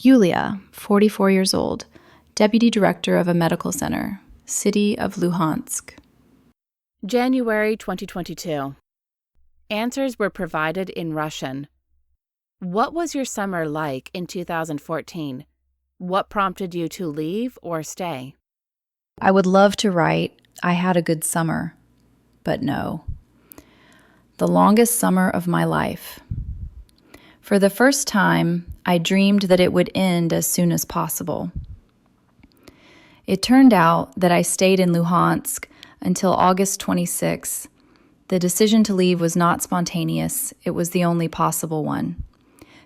Yulia, 44 years old, deputy director of a medical center, city of Luhansk. January 2022. Answers were provided in Russian. What was your summer like in 2014? What prompted you to leave or stay? I would love to write, I had a good summer, but no. The longest summer of my life. For the first time, I dreamed that it would end as soon as possible. It turned out that I stayed in Luhansk until August 26. The decision to leave was not spontaneous, it was the only possible one.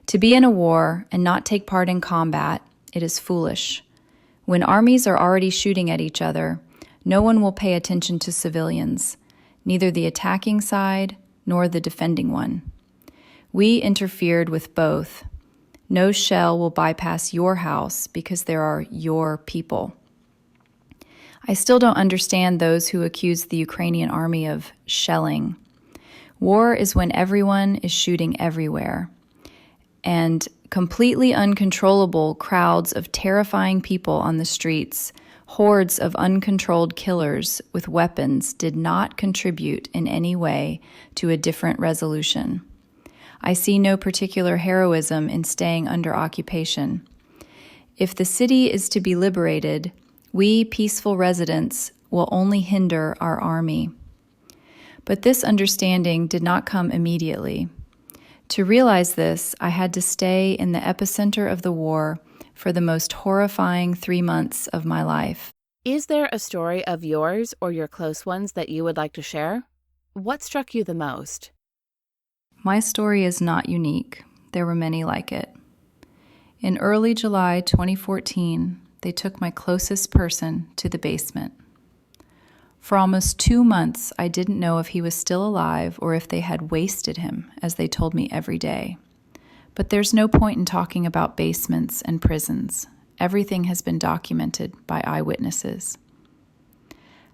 To be in a war and not take part in combat, it is foolish. When armies are already shooting at each other, no one will pay attention to civilians, neither the attacking side nor the defending one. We interfered with both. No shell will bypass your house because there are your people. I still don't understand those who accuse the Ukrainian army of shelling. War is when everyone is shooting everywhere, and completely uncontrollable crowds of terrifying people on the streets, hordes of uncontrolled killers with weapons did not contribute in any way to a different resolution. I see no particular heroism in staying under occupation. If the city is to be liberated, we peaceful residents will only hinder our army. But this understanding did not come immediately. To realize this, I had to stay in the epicenter of the war for the most horrifying 3 months of my life. Is there a story of yours or your close ones that you would like to share? What struck you the most? My story is not unique. There were many like it. In early July 2014, they took my closest person to the basement. For almost 2 months, I didn't know if he was still alive or if they had wasted him, as they told me every day. But there's no point in talking about basements and prisons. Everything has been documented by eyewitnesses.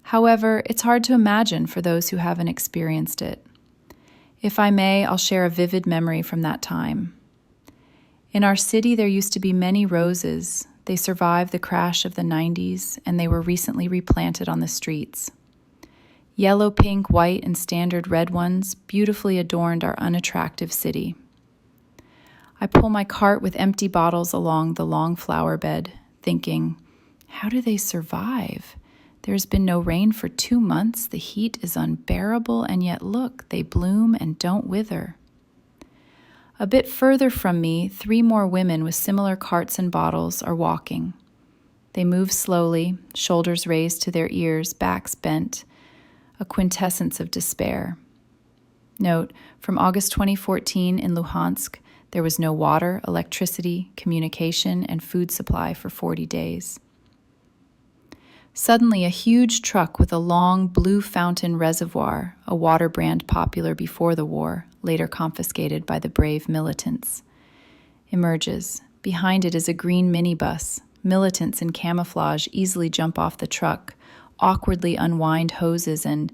However, it's hard to imagine for those who haven't experienced it. If I may, I'll share a vivid memory from that time. In our city, there used to be many roses. They survived the crash of the 90s, and they were recently replanted on the streets. Yellow, pink, white, and standard red ones beautifully adorned our unattractive city. I pull my cart with empty bottles along the long flower bed, thinking, how do they survive? There's been no rain for 2 months, the heat is unbearable, and yet look, they bloom and don't wither. A bit further from me, 3 more women with similar carts and bottles are walking. They move slowly, shoulders raised to their ears, backs bent, a quintessence of despair. Note, from August 2014 in Luhansk, there was no water, electricity, communication, and food supply for 40 days. Suddenly, a huge truck with a long blue fountain reservoir, a water brand popular before the war, later confiscated by the brave militants, emerges. Behind it is a green minibus. Militants in camouflage easily jump off the truck, awkwardly unwind hoses, and,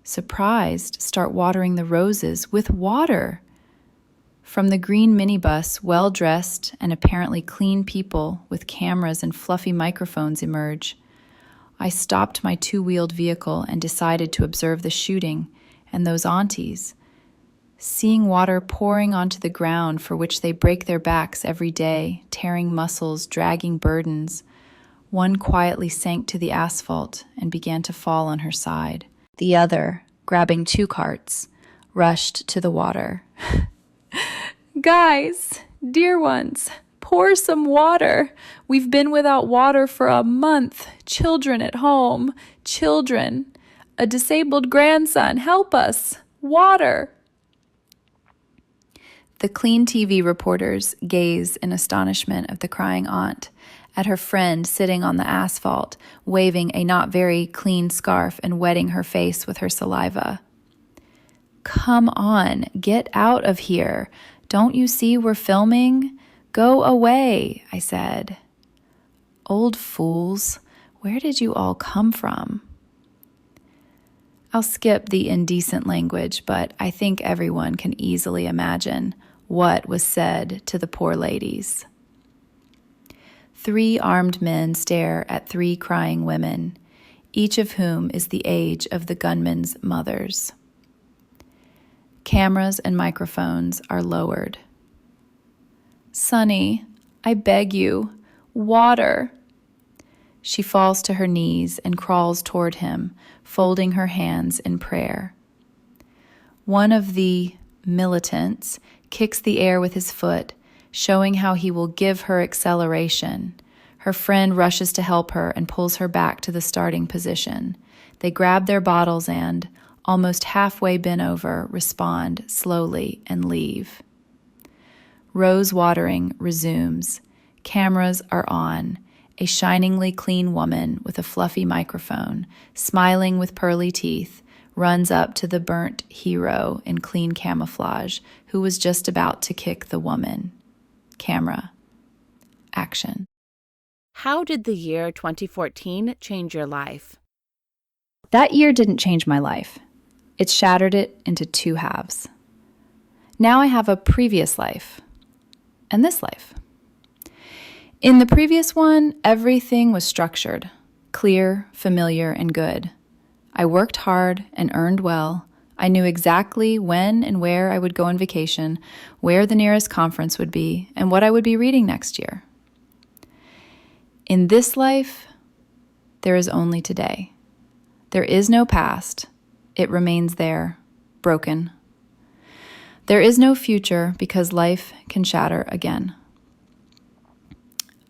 surprised, start watering the roses with water. From the green minibus, well-dressed and apparently clean people with cameras and fluffy microphones emerge. I stopped my 2-wheeled vehicle and decided to observe the shooting and those aunties. Seeing water pouring onto the ground for which they break their backs every day, tearing muscles, dragging burdens, one quietly sank to the asphalt and began to fall on her side. The other, grabbing 2 carts, rushed to the water. Guys, dear ones, pour some water. We've been without water for a month. Children at home. Children. A disabled grandson. Help us. Water. The clean TV reporters gaze in astonishment at the crying aunt, at her friend sitting on the asphalt, waving a not very clean scarf and wetting her face with her saliva. Come on, get out of here. Don't you see we're filming? Go away, I said. Old fools, where did you all come from? I'll skip the indecent language, but I think everyone can easily imagine what was said to the poor ladies. 3 armed men stare at 3 crying women, each of whom is the age of the gunmen's mothers. Cameras and microphones are lowered. "Sonny, I beg you, water." She falls to her knees and crawls toward him, folding her hands in prayer. One of the militants kicks the air with his foot, showing how he will give her acceleration. Her friend rushes to help her and pulls her back to the starting position. They grab their bottles and, almost halfway bent over, respond slowly and leave. Rose watering resumes. Cameras are on. A shiningly clean woman with a fluffy microphone, smiling with pearly teeth, runs up to the burnt hero in clean camouflage who was just about to kick the woman. Camera. Action. How did the year 2014 change your life? That year didn't change my life. It shattered it into 2 halves. Now I have a previous life and this life. In the previous one, everything was structured, clear, familiar, and good. I worked hard and earned well. I knew exactly when and where I would go on vacation, where the nearest conference would be, and what I would be reading next year. In this life, there is only today. There is no past. It remains there, broken. There is no future because life can shatter again.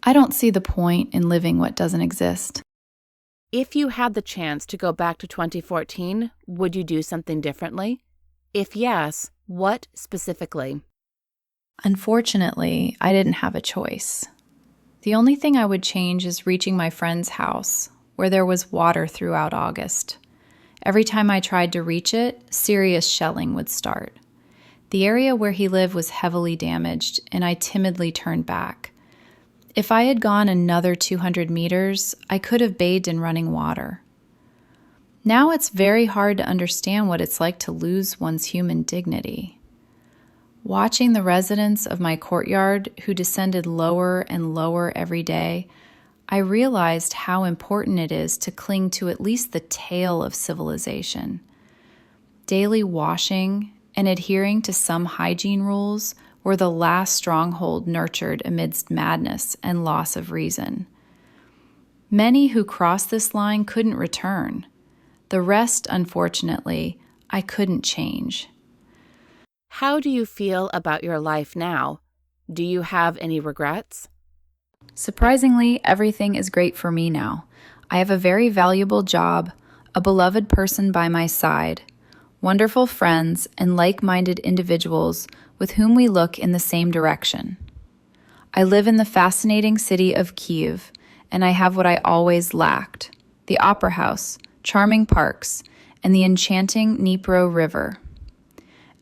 I don't see the point in living what doesn't exist. If you had the chance to go back to 2014, would you do something differently? If yes, what specifically? Unfortunately, I didn't have a choice. The only thing I would change is reaching my friend's house, where there was water throughout August. Every time I tried to reach it, serious shelling would start. The area where he lived was heavily damaged, and I timidly turned back. If I had gone another 200 meters, I could have bathed in running water. Now it's very hard to understand what it's like to lose one's human dignity. Watching the residents of my courtyard, who descended lower and lower every day, I realized how important it is to cling to at least the tail of civilization. Daily washing and adhering to some hygiene rules were the last stronghold nurtured amidst madness and loss of reason. Many who crossed this line couldn't return. The rest, unfortunately, I couldn't change. How do you feel about your life now? Do you have any regrets? Surprisingly, everything is great for me now. I have a very valuable job, a beloved person by my side, wonderful friends, and like-minded individuals with whom we look in the same direction. I live in the fascinating city of Kyiv, and I have what I always lacked: the opera house, charming parks, and the enchanting Dnipro River,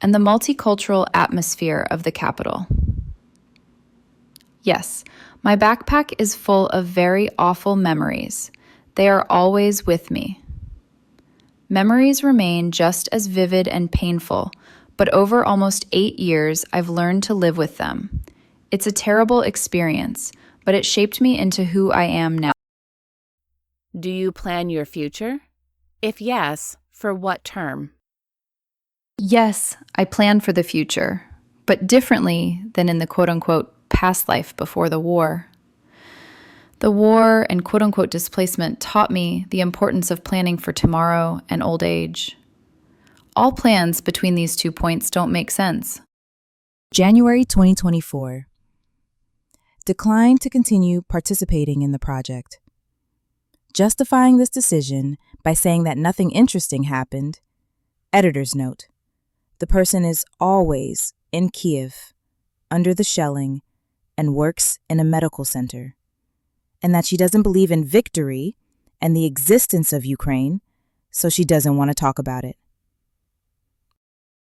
and the multicultural atmosphere of the capital. Yes, my backpack is full of very awful memories. They are always with me. Memories remain just as vivid and painful, but over almost 8 years, I've learned to live with them. It's a terrible experience, but it shaped me into who I am now. Do you plan your future? If yes, for what term? Yes, I plan for the future, but differently than in the quote-unquote past life before the war. The war and quote-unquote displacement taught me the importance of planning for tomorrow and old age. All plans between these 2 points don't make sense. January 2024. Declined to continue participating in the project. Justifying this decision by saying that nothing interesting happened. Editor's note: the person is always in Kyiv, under the shelling, and works in a medical center, and that she doesn't believe in victory and the existence of Ukraine, so she doesn't want to talk about it.